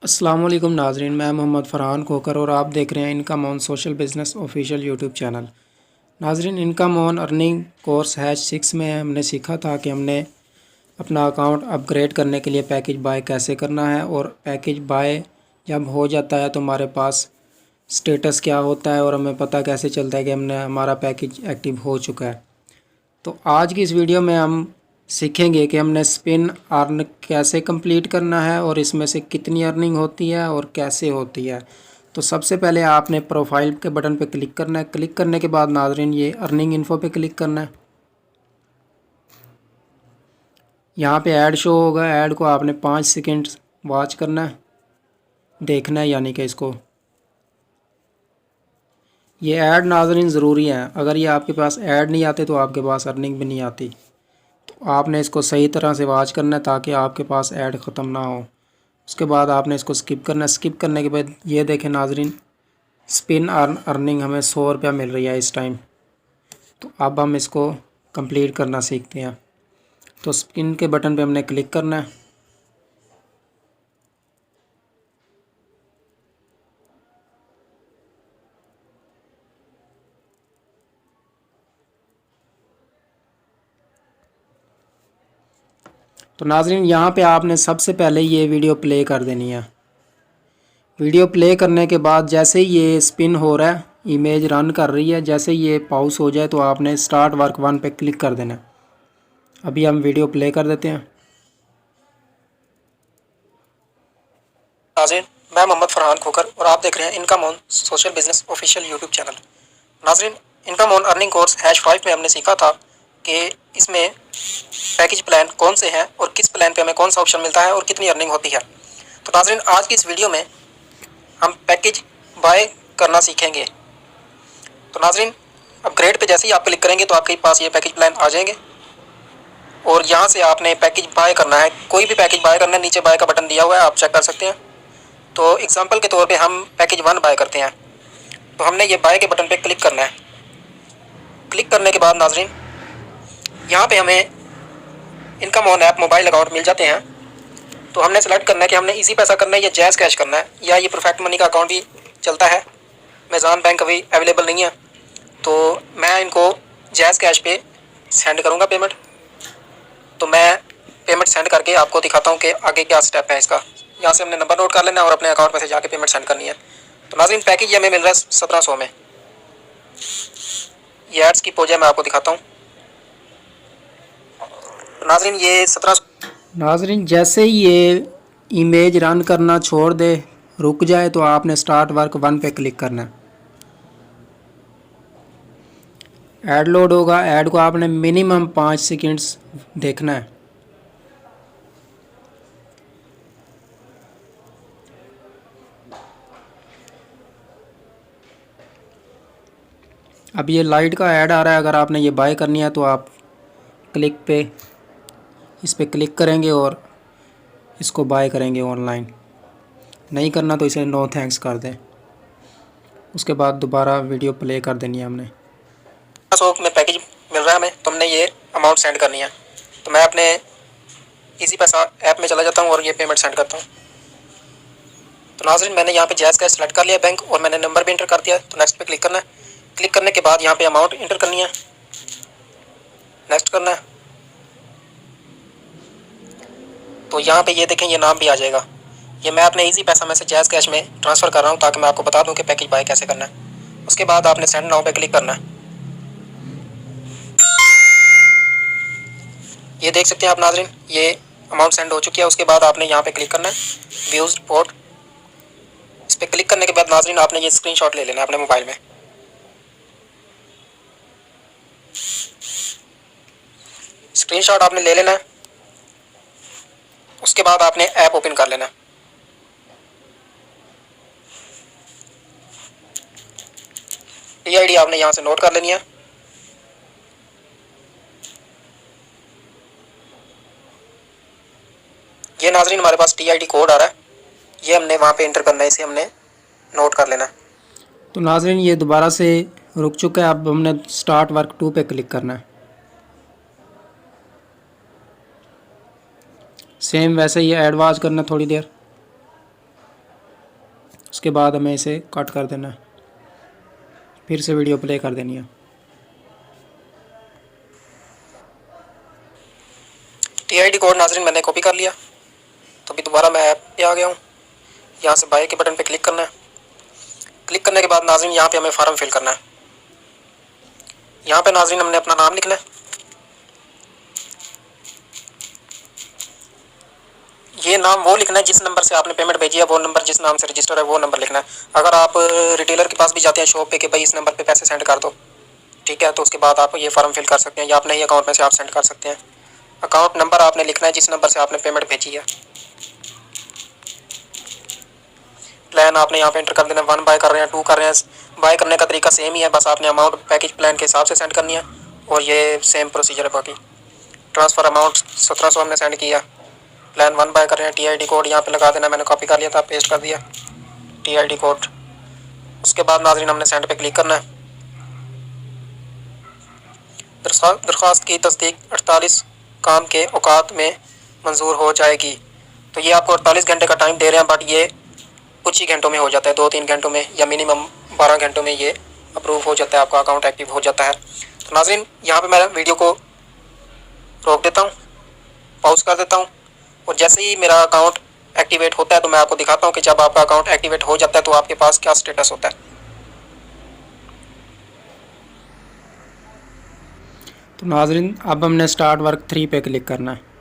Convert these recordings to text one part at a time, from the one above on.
अस्सलाम वालेकुम नाजरीन, मैं मोहम्मद फ़रहान खोकर और आप देख रहे हैं income on social business official YouTube channel. नाजरीन, income on earning course hash 6 में हमने सीखा था कि हमने अपना अकाउंट अपग्रेड करने के लिए पैकेज बाय कैसे करना है, और पैकेज बाय जब हो जाता है तो हमारे पास स्टेटस क्या होता है और हमें पता कैसे चलता है कि हमने हमारा पैकेज एक्टिव हो चुका है। तो आज की इस वीडियो में हम सीखेंगे कि हमने स्पिन अर्न कैसे कंप्लीट करना है और इसमें से कितनी अर्निंग होती है और कैसे होती है। तो सबसे पहले आपने प्रोफाइल के बटन पे क्लिक करना है। क्लिक करने के बाद नाजरीन ये अर्निंग इन्फो पे क्लिक करना है। यहाँ पे ऐड शो होगा, ऐड को आपने 5 सेकंड वॉच करना है, देखना है, यानी कि इसको ये ऐड नाजरीन ज़रूरी है। अगर ये आपके पास ऐड नहीं आते तो आपके पास अर्निंग भी नहीं आती। तो आपने इसको सही तरह से वॉच करना है ताकि आपके पास ऐड ख़त्म ना हो। उसके बाद आपने इसको स्किप करना है। स्किप करने के बाद ये देखें नाजरीन, स्पिन अर्निंग हमें 100 रुपया मिल रही है इस टाइम। तो अब हम इसको कंप्लीट करना सीखते हैं। तो स्पिन के बटन पे हमने क्लिक करना है। तो नाजरीन यहाँ पे आपने सबसे पहले ये वीडियो प्ले कर देनी है। वीडियो प्ले करने के बाद जैसे ही ये स्पिन हो रहा है, इमेज रन कर रही है, जैसे ही ये पॉज हो जाए तो आपने स्टार्ट वर्क 1 पे क्लिक कर देना है। अभी हम वीडियो प्ले कर देते हैं। नाज़रीन, मैं मोहम्मद फ़रहान खोकर और आप देख रहे हैं income on social business official YouTube channel. नाज़रीन, income on earning course hash 5 में हमने सीखा था कि इसमें पैकेज प्लान कौन से हैं और किस प्लान पे हमें कौन सा ऑप्शन मिलता है और कितनी अर्निंग होती है। तो नाज़रीन, आज की इस वीडियो में हम पैकेज बाय करना सीखेंगे। तो नाज़रीन, अपग्रेड पे जैसे ही आप क्लिक करेंगे तो आपके पास ये पैकेज प्लान आ जाएंगे और यहाँ से आपने पैकेज बाय करना है। कोई भी पैकेज बाय करना है, नीचे बाय का बटन दिया हुआ है, आप चेक कर सकते हैं। तो एग्जांपल के तौर पे हम पैकेज 1 बाय करते हैं, तो हमने ये बाय के बटन पे क्लिक करना है। क्लिक करने के बाद नाज़रीन, यहाँ पे हमें income on app mobile account मिल जाते हैं। तो हमने सेलेक्ट करना है कि हमने इजी पैसा करना है या जैज़ कैश करना है, या ये परफेक्ट मनी का अकाउंट भी चलता है। मेज़ान बैंक अभी अवेलेबल नहीं है, तो मैं इनको जैज़ कैश पे सेंड करूँगा पेमेंट। तो मैं पेमेंट सेंड करके आपको दिखाता हूँ कि आगे क्या स्टेप है इसका। यहाँ से हमने नंबर नोट कर लेना है और अपने अकाउंट में से जाके पेमेंट सेंड करनी है। तो नाज़रीन, पैकेज ये हमें मिल रहा है 1700 में। ये एड्स की पोज मैं आपको दिखाता हूँ। तो नाज़रीन, ये 1700। नाज़रीन, जैसे ही ये इमेज रन करना छोड़ दे, रुक जाए, तो आपने स्टार्ट वर्क 1 पे क्लिक करना है। ऐड लोड होगा, ऐड को आपने मिनिमम 5 सेकंड्स देखना है। अब ये लाइट का ऐड आ रहा है। अगर आपने ये बाय करनी है तो आप क्लिक पे इस पे क्लिक करेंगे और इसको बाय करेंगे ऑनलाइन। नहीं करना तो इसे नो थैंक्स कर दें। उसके बाद दोबारा वीडियो प्ले कर देनी है हमने। 100 में पैकेज मिल रहा है हमें, तो हमने ये अमाउंट सेंड करनी है। तो मैं अपने इजी पैसा ऐप में चला जाता हूँ और ये पेमेंट सेंड करता हूँ। तो नाज़रीन, मैंने यहाँ पे जैज़ कैश सेलेक्ट कर लिया बैंक और मैंने नंबर भी इंटर कर दिया। तो नेक्स्ट पे क्लिक करना है। क्लिक करने के बाद यहाँ पे अमाउंट इंटर करनी है, नेक्स्ट करना है। तो यहाँ पे ये देखें, ये नाम भी आ जाएगा। ये मैं अपने इजी पैसा में से जैज़ कैश में ट्रांसफ़र कर रहा हूँ ताकि मैं आपको बता दूँ कि पैकेज बाय कैसे करना है। उसके बाद आपने सेंड नाउ पे क्लिक करना है। ये देख सकते हैं आप नाज़रीन, ये अमाउंट सेंड हो चुकी है। उसके बाद आपने यहाँ पे क्लिक करना है, व्यूज़ रिपोर्ट। इस पर क्लिक करने के बाद नाज़रीन, आपने ये स्क्रीनशॉट ले लेना है अपने मोबाइल में। स्क्रीनशॉट आपने ले लेना है। उसके बाद आपने ऐप ओपन कर लेना है। टीआईडी आपने यहाँ से नोट कर लेनी है। ये नाज़रीन, हमारे पास टीआईडी कोड आ रहा है, ये हमने वहाँ पे इंटर करना है, इसे हमने नोट कर लेना है। तो नाज़रीन, ये दोबारा से रुक चुका है। अब हमने स्टार्ट वर्क 2 पे क्लिक करना है। सेम वैसे ही ऐड वॉच करना थोड़ी देर। उसके बाद हमें इसे कट कर देना है, फिर से वीडियो प्ले कर देनी है। TID कोड नाज़रीन मैंने कॉपी कर लिया, तो अभी दोबारा मैं ऐप पे आ गया हूँ। यहाँ से बाय के बटन पे क्लिक करना है। क्लिक करने के बाद नाज़रीन यहाँ पे हमें फॉर्म फिल करना है। यहाँ पे नाज़रीन हमने अपना नाम लिखना है। ये नाम वो लिखना है जिस नंबर से आपने पेमेंट भेजी है, वो नंबर जिस नाम से रजिस्टर है वो नंबर लिखना है। अगर आप रिटेलर के पास भी जाते हैं शॉप पे कि भाई इस नंबर पे पैसे सेंड कर दो, ठीक है, तो उसके बाद आप ये फॉर्म फिल कर सकते हैं या अपने ही अकाउंट में से आप सेंड कर सकते हैं। अकाउंट नंबर आपने लिखना है जिस नंबर से आपने पेमेंट भेजी है। प्लान आपने यहाँ पे एंटर कर देना, 1 बाय कर रहे हैं, 2 कर रहे हैं। बाय करने का तरीका सेम ही है, बस आपने अमाउंट पैकेज प्लान के हिसाब से सेंड करनी है और ये सेम प्रोसीजर है बाकी। ट्रांसफ़र अमाउंट 1700 हमने सेंड किया। प्लान 1 बाय कर रहे हैं, TID कोड यहाँ पे लगा देना, मैंने कॉपी कर लिया था, पेस्ट कर दिया TID कोड। उसके बाद नाज़रीन हमने सेंड पे क्लिक करना है। दरख्वास्त की तस्दीक 48 काम के औकात में मंजूर हो जाएगी। तो ये आपको 48 घंटे का टाइम दे रहे हैं, बट ये कुछ ही घंटों में हो जाता है, 2-3 घंटों में या मिनिमम 12 घंटों में ये अप्रूव हो जाता है, आपका अकाउंट एक्टिव हो जाता है। तो नाज़रीन यहाँ पे मैं वीडियो को रोक देता हूँ, पॉज कर देता हूँ, और जैसे ही मेरा अकाउंट एक्टिवेट होता है तो मैं आपको दिखाता हूँ कि जब आपका अकाउंट एक्टिवेट हो जाता है तो आपके पास क्या स्टेटस होता है। तो नाज़रीन अब हमने स्टार्ट वर्क 3 पे क्लिक करना है।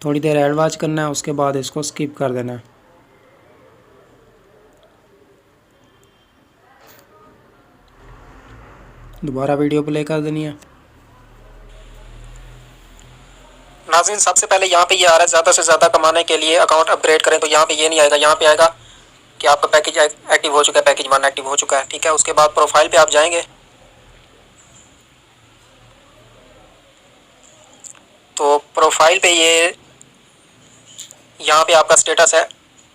थोड़ी देर एड वॉच करना है, उसके बाद इसको स्किप कर देना है। दोबारा वीडियो प्ले कर देनी है। नाज़रीन सबसे पहले यहाँ पे ये आ रहा है ज़्यादा से ज़्यादा कमाने के लिए अकाउंट अपग्रेड करें, तो यहाँ पे ये नहीं आएगा, यहाँ पे आएगा कि आपका पैकेज एक्टिव हो चुका है, पैकेज 1 एक्टिव हो चुका है, ठीक है। उसके बाद प्रोफाइल पे आप जाएंगे तो प्रोफाइल पे ये यहाँ पे आपका स्टेटस है,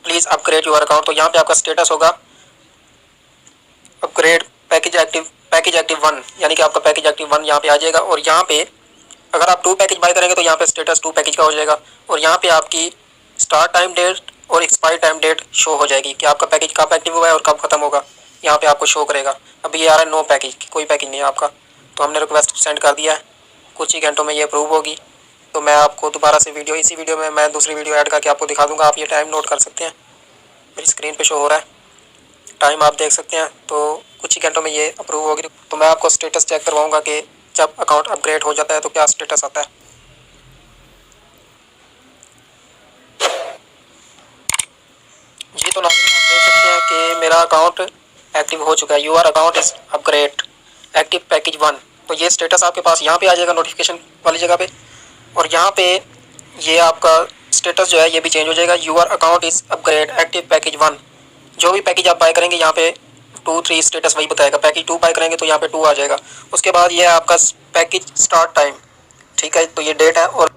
प्लीज़ अपग्रेड योर अकाउंट। तो यहाँ पे आपका स्टेटस होगा अपग्रेड पैकेज एक्टिव 1, यानी कि आपका पैकेज एक्टिव 1 यहाँ पे आ जाएगा। और यहाँ पे अगर आप 2 पैकेज बाय करेंगे तो यहाँ पे स्टेटस 2 पैकेज का हो जाएगा, और यहाँ पे आपकी स्टार्ट टाइम डेट और एक्सपायर टाइम डेट शो हो जाएगी कि आपका पैकेज कब एक्टिव हुआ है और कब खत्म होगा, यहाँ पे आपको शो करेगा। अभी ये आ रहा है नो पैकेज, कोई पैकेज नहीं है आपका, तो हमने रिक्वेस्ट सेंड कर दिया है, कुछ ही घंटों में ये अप्रूव होगी। तो मैं आपको दोबारा से इसी वीडियो में मैं दूसरी वीडियो ऐड करके आपको दिखा दूँगा। आप ये टाइम नोट कर सकते हैं, मेरी स्क्रीन पर शो हो रहा है, टाइम आप देख सकते हैं। तो कुछ ही घंटों में ये अप्रूव होगी। तो मैं आपको स्टेटस चेक करवाऊँगा कि जब अकाउंट अपग्रेड हो जाता है तो क्या स्टेटस आता है। जी तो नाज़रीन आप देख सकते हैं कि मेरा अकाउंट एक्टिव हो चुका है। Your account is upgrade active package 1। तो ये स्टेटस आपके पास यहाँ पे आ जाएगा नोटिफिकेशन वाली जगह पे, और यहाँ पे ये आपका स्टेटस जो है ये भी चेंज हो जाएगा। Your account is upgrade active package 1। जो भी पैकेज आप बाय करेंगे यहाँ पे 2-3 स्टेटस वही बताएगा। पैकेज 2 बाय करेंगे तो यहाँ पे 2 आ जाएगा। उसके बाद ये है आपका पैकेज स्टार्ट टाइम, ठीक है, तो ये डेट है। और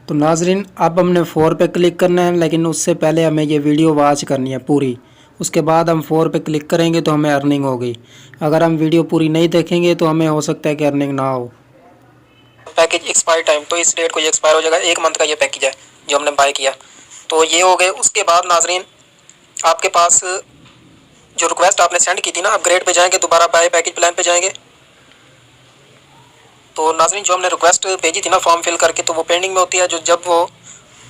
तो नाज़रीन अब हमने 4 पे क्लिक करना है, लेकिन उससे पहले हमें ये वीडियो वॉच करनी है पूरी। उसके बाद हम 4 पे क्लिक करेंगे तो हमें अर्निंग होगी। अगर हम वीडियो पूरी नहीं देखेंगे तो हमें हो सकता है कि अर्निंग ना हो। पैकेज एक्सपायर टाइम, तो इस डेट को ये एक्सपायर हो जाएगा, 1 मंथ का ये पैकेज है जो हमने बाय किया। तो ये हो गए। उसके बाद नाज़रीन आपके पास जो रिक्वेस्ट आपने सेंड की थी ना, अपग्रेड पे जाएंगे, दोबारा बाय पैकेज प्लान पे जाएंगे। तो नाज़रीन जो हमने रिक्वेस्ट भेजी थी ना फॉर्म फिल करके, तो वो पेंडिंग में होती है। जो जब वो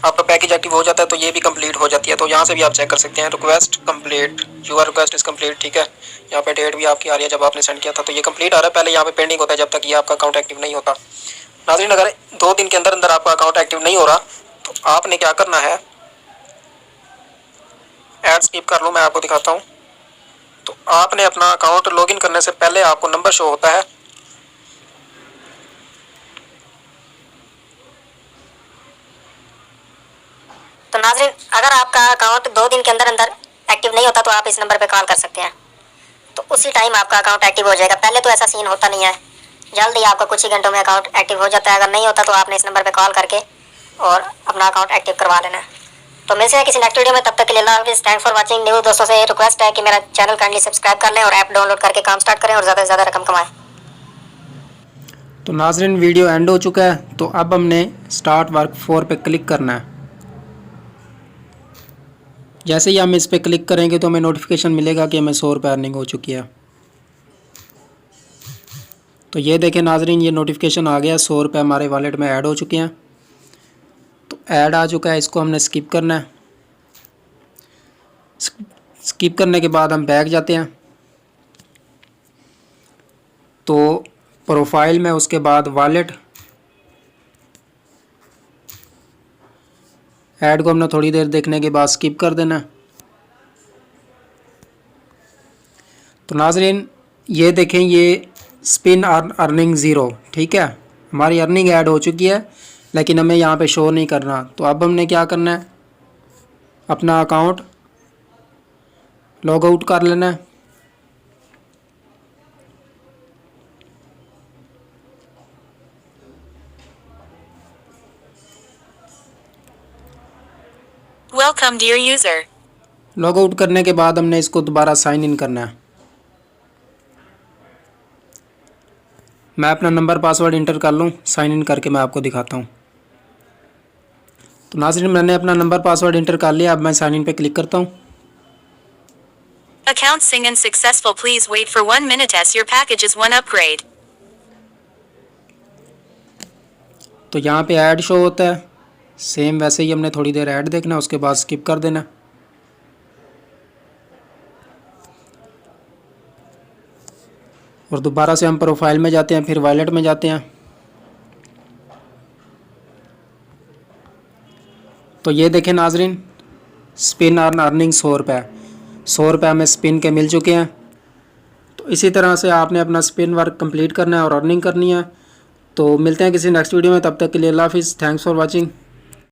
आपका पैकेज एक्टिव हो जाता है तो ये भी कंप्लीट हो जाती है। तो यहाँ से भी आप चेक कर सकते हैं, request complete, your request is complete, ठीक है। यहाँ पे डेट भी आपकी आ रही है जब आपने सेंड किया था, तो ये कंप्लीट आ रहा है। पहले यहाँ पे पेंडिंग होता है जब तक ये आपका अकाउंट एक्टिव नहीं होता। नाज़रीन अगर 2 दिन के अंदर अंदर आपका अकाउंट एक्टिव नहीं हो रहा तो आपने क्या करना है, ऐड स्किप कर लो, मैं आपको दिखाता हूँ। तो आपने अपना अकाउंट लॉगिन करने से पहले आपको नंबर शो होता है, तो नाज़रीन अगर आपका अकाउंट 2 दिन के अंदर अंदर एक्टिव नहीं होता तो आप इस नंबर पे कॉल कर सकते हैं, तो उसी टाइम आपका अकाउंट एक्टिव हो जाएगा। पहले तो ऐसा सीन होता नहीं है, जल्दी आपका कुछ ही घंटों में अकाउंट एक्टिव हो जाता है। अगर नहीं होता तो आपने इस नंबर पे कॉल करके और अपना अकाउंट एक्टिव करवा लेना है। तो मिलते हैं किसी नेक्स्ट वीडियो में, तब तक के लिए अल्लाह हाफ़िज़। Thanks for watching. न्यू दोस्तों से रिक्वेस्ट है कि मेरा चैनल काइंडली सब्सक्राइब कर लें और ऐप डाउनलोड करके काम स्टार्ट करें और ज़्यादा से ज़्यादा रकम कमाएँ। तो नाज़रीन वीडियो एंड हो चुका है, तो अब हमने स्टार्ट वर्क 4 पे क्लिक करना है। जैसे ही हम इस पर क्लिक करेंगे तो हमें नोटिफिकेशन मिलेगा कि हमें 100 रुपये अर्निंग हो चुकी है। तो ये देखें नाजरीन, ये नोटिफिकेशन आ गया, 100 रुपये हमारे वॉलेट में ऐड हो चुके हैं। तो ऐड आ चुका है, इसको हमने स्किप करना है। स्किप करने के बाद हम बैक जाते हैं तो प्रोफाइल में, उसके बाद वॉलेट, ऐड को हमने थोड़ी देर देखने के बाद स्किप कर देना है। तो नाजरीन ये देखें, ये स्पिन अर्निंग ज़ीरो, ठीक है, हमारी अर्निंग ऐड हो चुकी है लेकिन हमें यहाँ पे शो नहीं करना। तो अब हमने क्या करना है, अपना अकाउंट लॉग आउट कर लेना है। Welcome dear user. Log out करने के बाद हमने इसको दोबारा साइन इन करना है। मैं अपना नंबर पासवर्ड इंटर कर लूँ, साइन इन करके मैं आपको दिखाता हूँ। तो नाज़रीन मैंने अपना नंबर पासवर्ड इंटर कर लिया। अब मैं साइन इन पे क्लिक करता हूँ। Account sign in successful. Please wait for 1 minute as your package is 1 upgrade. तो यहाँ पे ऐड शो होता है, सेम वैसे ही हमने थोड़ी देर ऐड देखना, उसके बाद स्किप कर देना। और दोबारा से हम प्रोफाइल में जाते हैं, फिर वॉलेट में जाते हैं। तो ये देखें नाजरीन, स्पिन अर्निंग 100 रुपये, 100 रुपये हमें स्पिन के मिल चुके हैं। तो इसी तरह से आपने अपना स्पिन वर्क कंप्लीट करना है और अर्निंग करनी है। तो मिलते हैं किसी नेक्स्ट वीडियो में, तब तक के लिए अल्लाह हाफिज़। Thanks for watching.